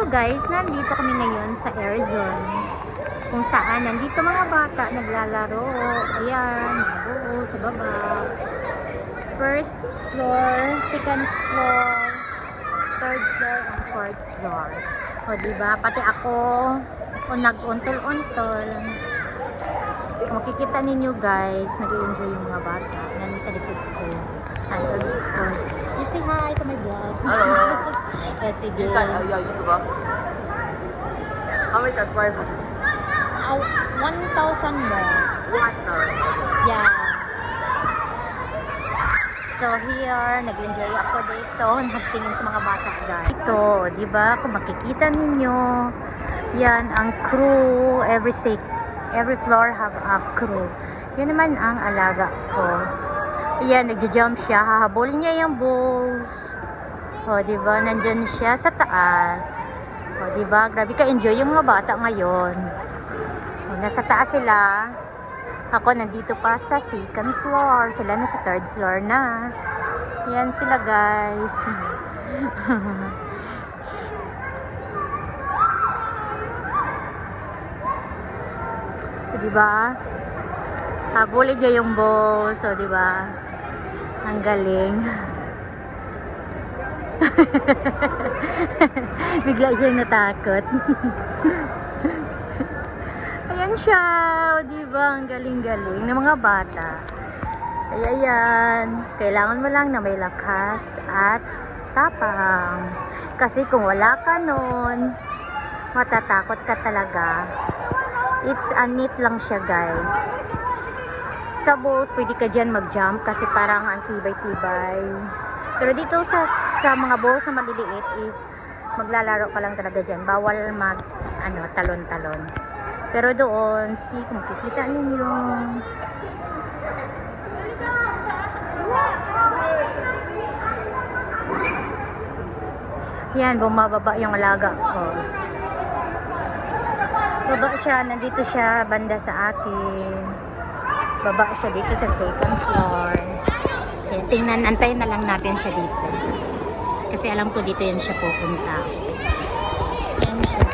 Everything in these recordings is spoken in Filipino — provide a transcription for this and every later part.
guys, nandito kami ngayon sa Arizona. Kung saan nandito mga bata naglalaro. Ayan, nabuo sa baba. First floor, second floor, third floor, and fourth floor. O diba, pati ako nag-untol-untol. Kung makikita ninyo guys, nag-enjoy yung mga bata na nasa likod ko. And of course, you say hi to my vlog. Hello. Sige. YouTuber. How many subscribers? 1,000 more. What? Yeah. So here, nag-enjoy ako dito. Nagtingin sa mga bata guys. Ito, di ba? Kung makikita ninyo, yan ang crew. Every floor have a crew. Yan naman ang alaga ko. Ayan, nagja-jump siya. Hahabulin niya yung balls. O, di ba? Nandyan siya sa taas. O, di ba? Grabe ka-enjoy yung mga bata ngayon. O, nasa taas sila. Ako nandito pa sa second floor. Sila nasa third floor na. Yan sila, guys. O, di ba? Habulin niya yung balls. O, di ba? Ang galing. Bigla siyang natakot. Ayan siya, o diba? Ang galing-galing ng mga bata. Kaya yan, kailangan mo lang na may lakas at tapang. Kasi kung wala ka nun, matatakot ka talaga. It's a neat lang siya, guys. Sa balls, pwede ka dyan mag-jump kasi parang ang tibay-tibay. Pero dito sa mga balls na maliliit is maglalaro ka lang talaga dyan. Bawal talon-talon. Pero doon, kung makikita ninyo, yan, bumababa yung alaga ko. Baba siya, nandito siya banda sa akin. Baba siya dito sa second floor. Kaya tingnan, antayin na lang natin siya dito. Kasi alam ko dito yan siya pupunta. Yan siya.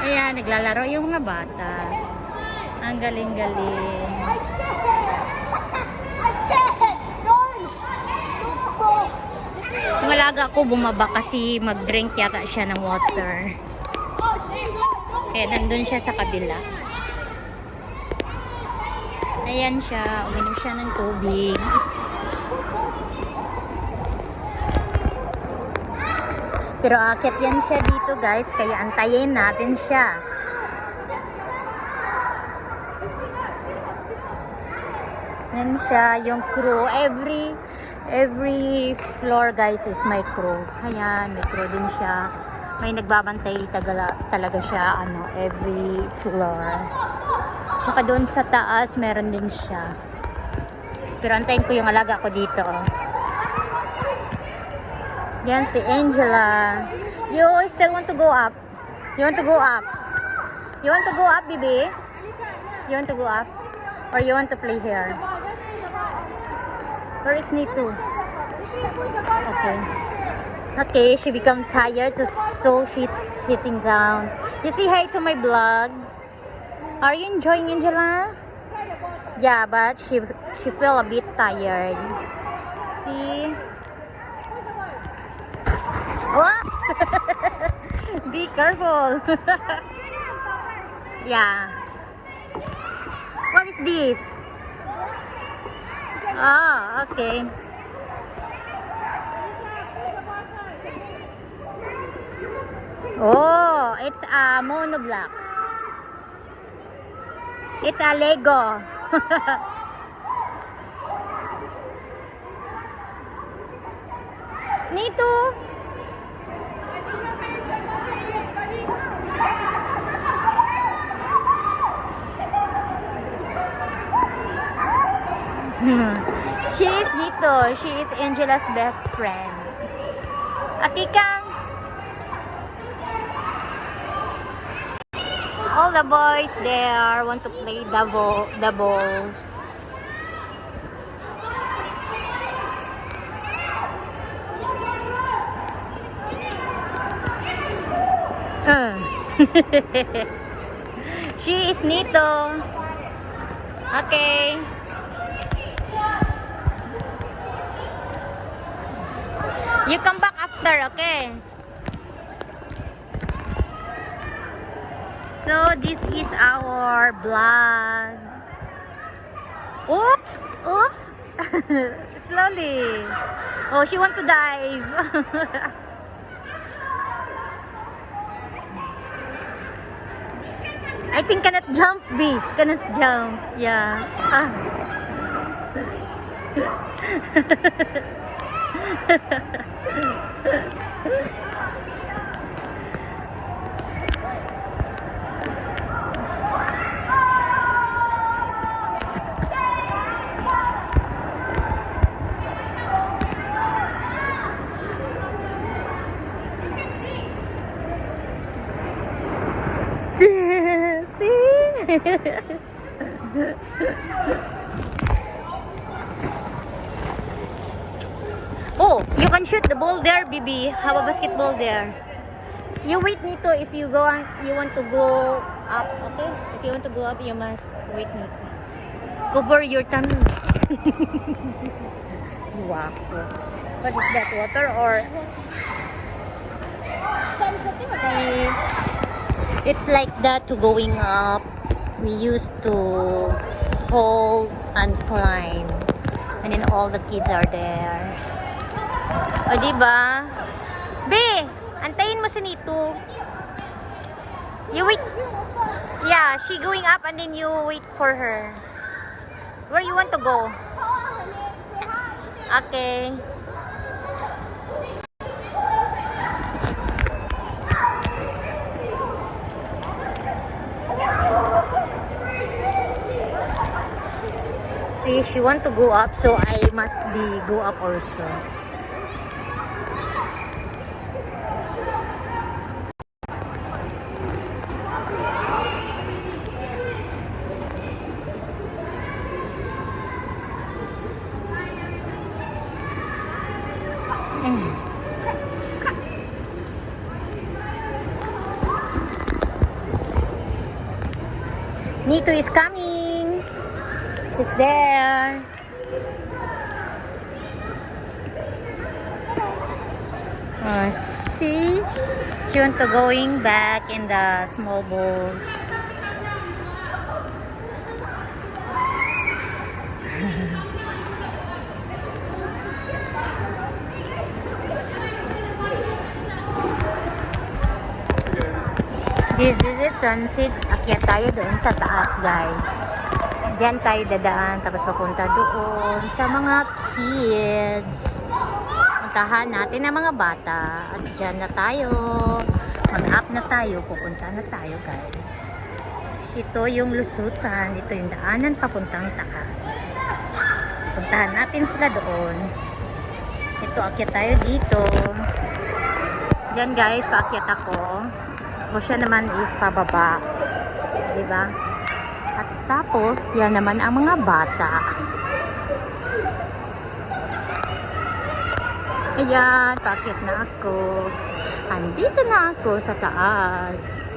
Ayan, naglalaro yung mga bata. Ang galing-galing. Yung alaga ko bumaba kasi mag-drink yata siya ng water. Kaya nandun siya sa kabila. Ayan siya, uminom siya ng tubig. Pero akit yan siya dito guys, kaya antayin natin siya. Yan siya, yung crew. Every floor guys is my crew. Ayan, may crew din siya. May nagbabantay talaga siya, every floor. Saka doon sa taas, meron din siya. Pero antayin ko yung alaga ko dito. Yan si Angela. You still want to go up? You want to go up? You want to go up, baby? You want to go up? Or you want to play here? Where is Nitu? Okay. Okay, she become tired, so she's sitting down. You say hi to my vlog. Are you enjoying, Angela? Yeah, but she feel a bit tired. See? Whoops! Be careful. Yeah. What is this? Oh, okay. Oh, it's a monoblock. It's a Lego. Nito. dito. She is Angela's best friend. Akika. All the boys there want to play the balls. She is Nito. Okay. You come back after, okay? So this is our blood. Oops! Oops! Slowly. Oh, she want to dive. I think cannot jump, B. Cannot jump. Yeah. Ah. See? Oh, you can shoot the ball there, Bibi. Have a basketball there. You wait, Nito, if you want to go up, okay? If you want to go up, you must wait, Nito. Cover your tummy. Wow. What is that, water or? See, it's like that to going up. We used to hold and climb. And then all the kids are there. O, diba? Be, antayin mo si Nito. You wait. Yeah, she going up and then you wait for her. Where you want to go? Okay. See, she want to go up, so I must go up also. Nito is coming. She's there. See? She want to going back in the small balls. This is it, transit. Akyat tayo doon sa taas, guys. Diyan tayo dadaan, tapos papunta doon sa mga kids. Puntahan natin ang mga bata. At diyan na tayo. Mag-up na tayo. Pupunta na tayo, guys. Ito yung lusutan. Ito yung daanan papuntang taas. Puntahan natin sila doon. Ito, akyat tayo dito. Diyan, guys, paakyat ako. O siya naman is pababa. Diba? At tapos, yan naman ang mga bata. Ayan, paakyat na ako. Andito na ako sa taas.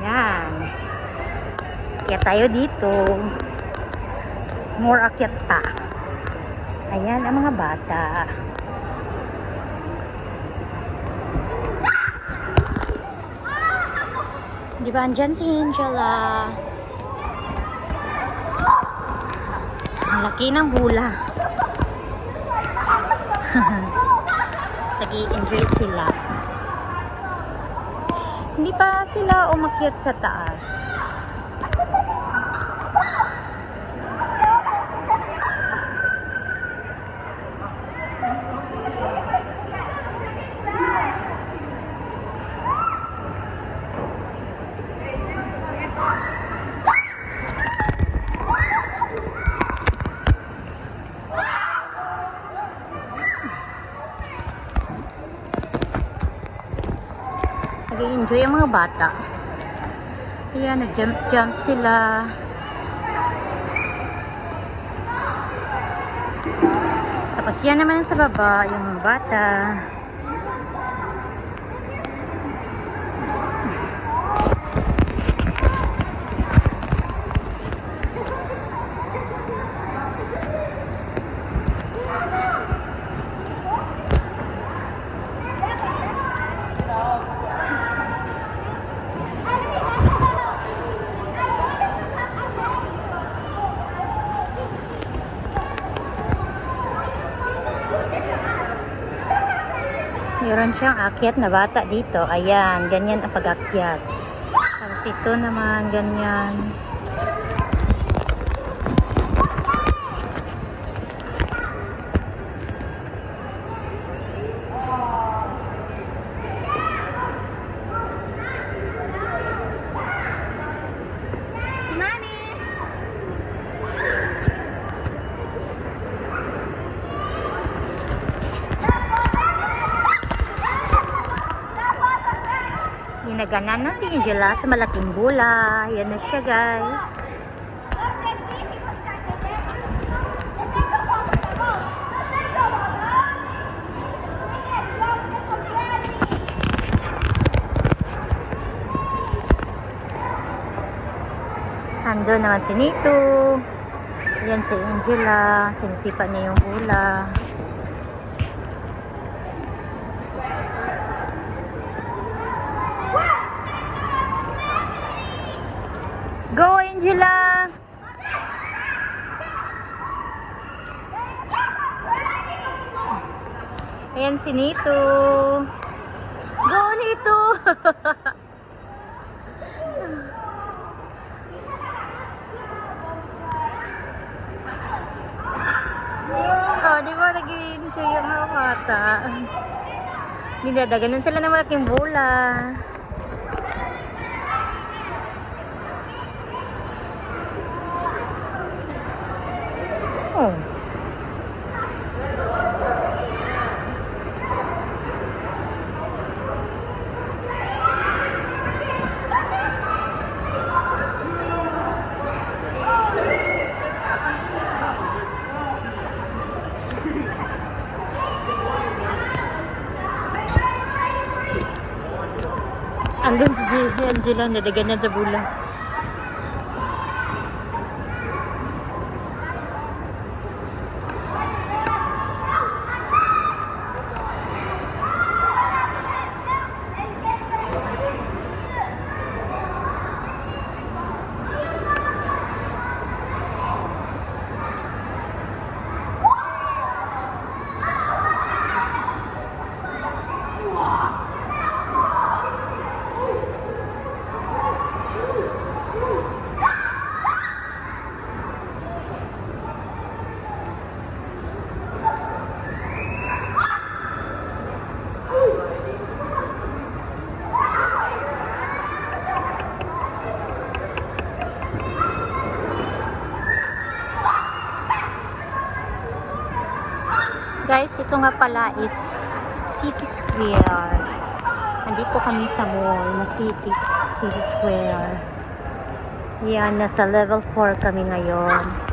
Ayan. Akyat tayo dito. More akyat pa. Ayan ang mga bata. Diba, andyan si Angela. Ang laki ng hula. Nag-i-enjoy sila. Hindi pa sila umakyat sa taas. nag-enjoy ang mga bata. Ayan, nag-jump sila. Tapos yan naman sa baba, yung mga bata. Meron siyang akyat na bata dito. Ayan, ganyan ang pag-akyat. Tapos ito naman, ganyan. Ginaganan na si Angela sa malaking bola. Yan na siya, guys. Ando naman si Nito. Yan si Angela. Sinisipa niya yung bola. Go, Angela! Ayan si Nito. Go, Nito! Oh, di ba nag-enjoy yung mga bata? Dinadaganan sila ng malaking bola. Oh. Andun si Angela, nadaganan sa bola. Guys, ito nga pala is City Square. Nandito kami sa mall na City Square. Yan, nasa level 4 kami ngayon.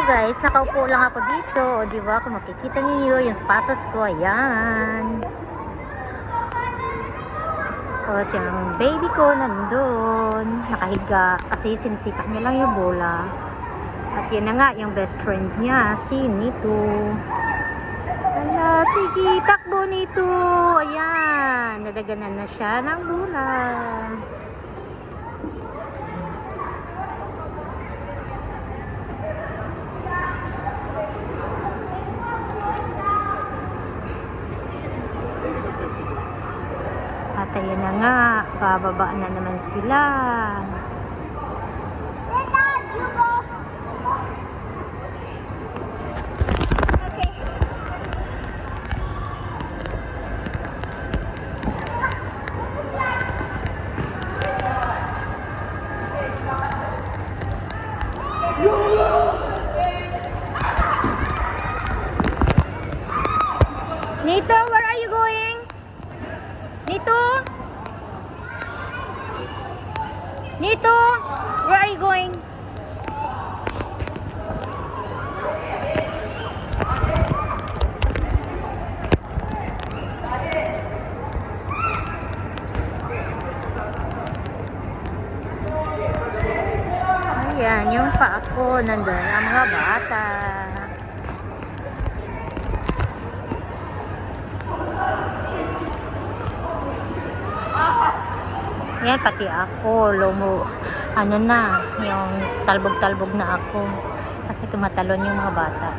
Guys, nakaupo lang ako dito. O, diba? Kung makikita niyo yung sapatos ko, ayan. Tapos yung baby ko nandun, nakahiga. Kasi sinisipak niya lang yung bola. At yun na nga, yung best friend niya, si Nito. Ala, sige, takbo Nito. Ayan, nadaganan na siya ng bola. Kaya na nga, bababa na naman sila. Nito, where are you going? Nito? Nito, where are you going? Ayan, yung pa ako, nandun ang mga bata. Yan, pati ako, ano na, yung talbog-talbog na ako. Kasi tumatalon yung mga bata.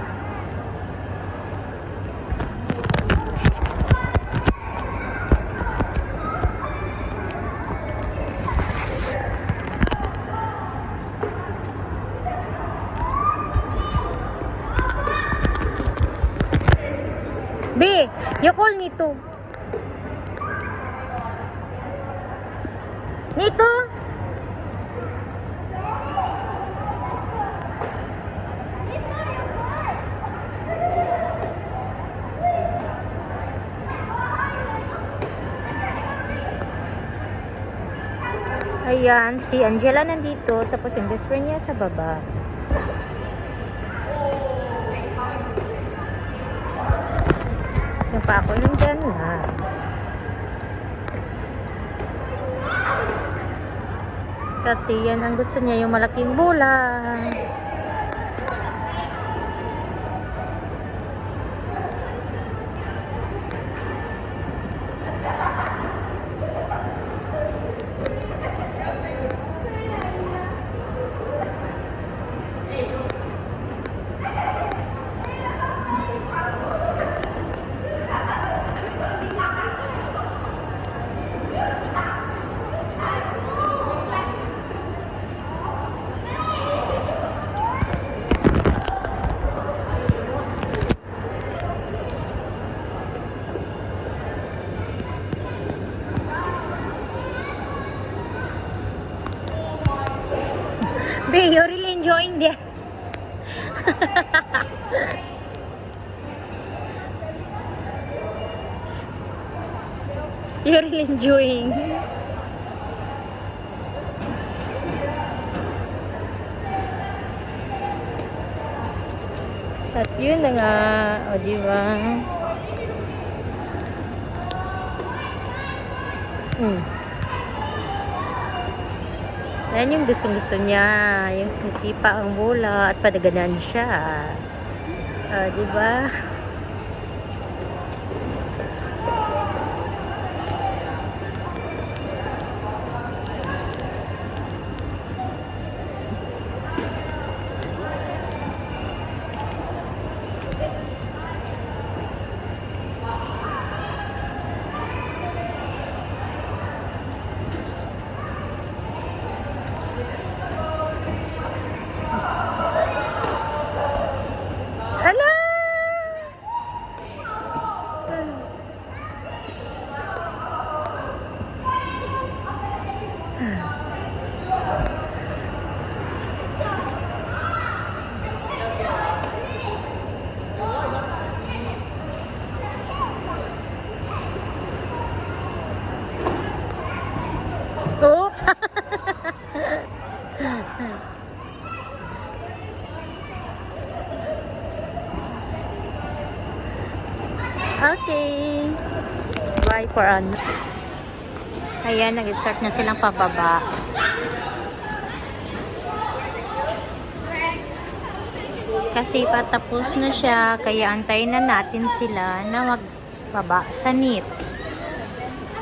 B, you call Nito. Nito? Ayan, si Angela nandito, tapos yung best friend niya sa baba. Yung pa ako nandyan na. Kasi yan ang gusto niya, yung malaking bola. Be, you're really enjoying this. You're really enjoying. At yun na nga, o diba? Yan yung gustong-gusto niya, yung sinisipa ang bola at padaganan siya. Diba? Hala! Oops! Okay. Bye for ano. Ayan, nag-start na silang pababa. Kasi patapos na siya, kaya antayin na natin sila na magbaba sa NIT.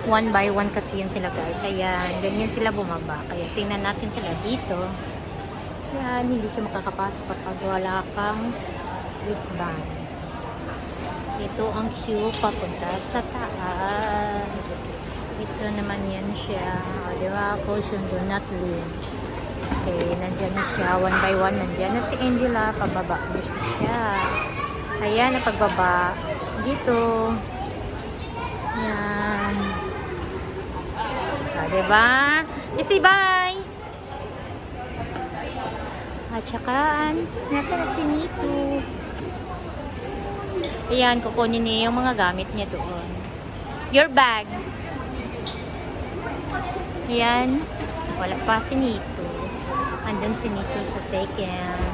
One by one kasi yan sila guys. Ayan, ganyan sila bumaba. Kaya tingnan natin sila dito. Yan, hindi siya makakapasok kapag wala kang wristband. Ito ang queue papunta sa taas. Ito naman yan siya. O, di ba? Caution do not lean. Okay, nandyan na siya. One by one, nandyan na si Angela. Pababa na siya. Ayan, na pagbaba. Dito. Yan. O, di ba? You say bye! At saka, nasa na si Nito. Ayan, kukunin niya yung mga gamit niya doon. Your bag. Ayan. Wala pa si Nito. Andun si Nito sa second.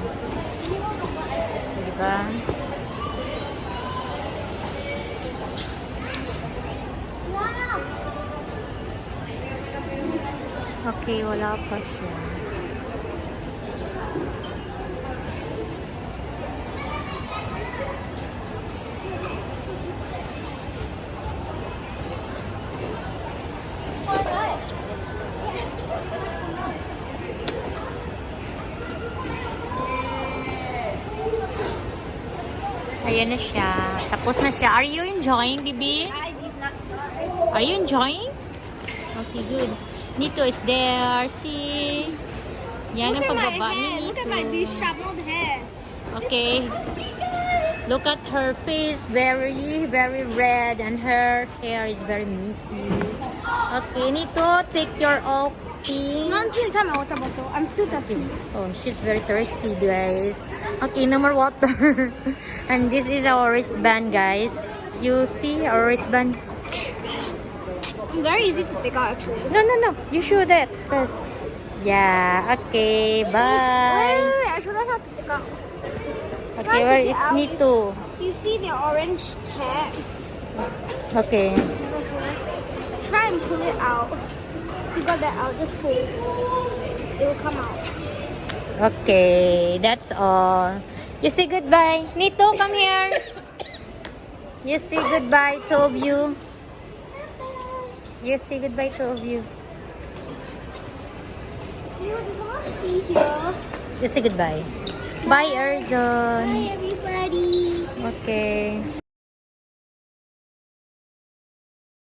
Diba? Okay, wala pa siya. Ayan na siya. Tapos na siya. Are you enjoying, Bibi? Are you enjoying? Okay, good. Nito is there. See? Yan ang pagbaba ni Nito. Look at my disheveled hair. Okay. Look at her face. Very, very red. And her hair is very messy. Okay, Nito, take your all things. I'm still thirsty. Oh, she's very thirsty, guys. Okay, no more water. And this is our wristband, guys. You see our wristband? Very easy to pick out, actually. No, no, no. You show that first. Yeah. Okay, bye. Wait, I should have had to pick out. Okay, where is Nito? You see the orange tag? Okay. Try and pull it out. To got that out, just pull it. It will come out. Okay, that's all. You say goodbye. Nito, come here. You say goodbye, two of you. You say goodbye, two of you. There's a lot of tea here. You say goodbye. Bye, Erzon. Bye, everybody. Okay.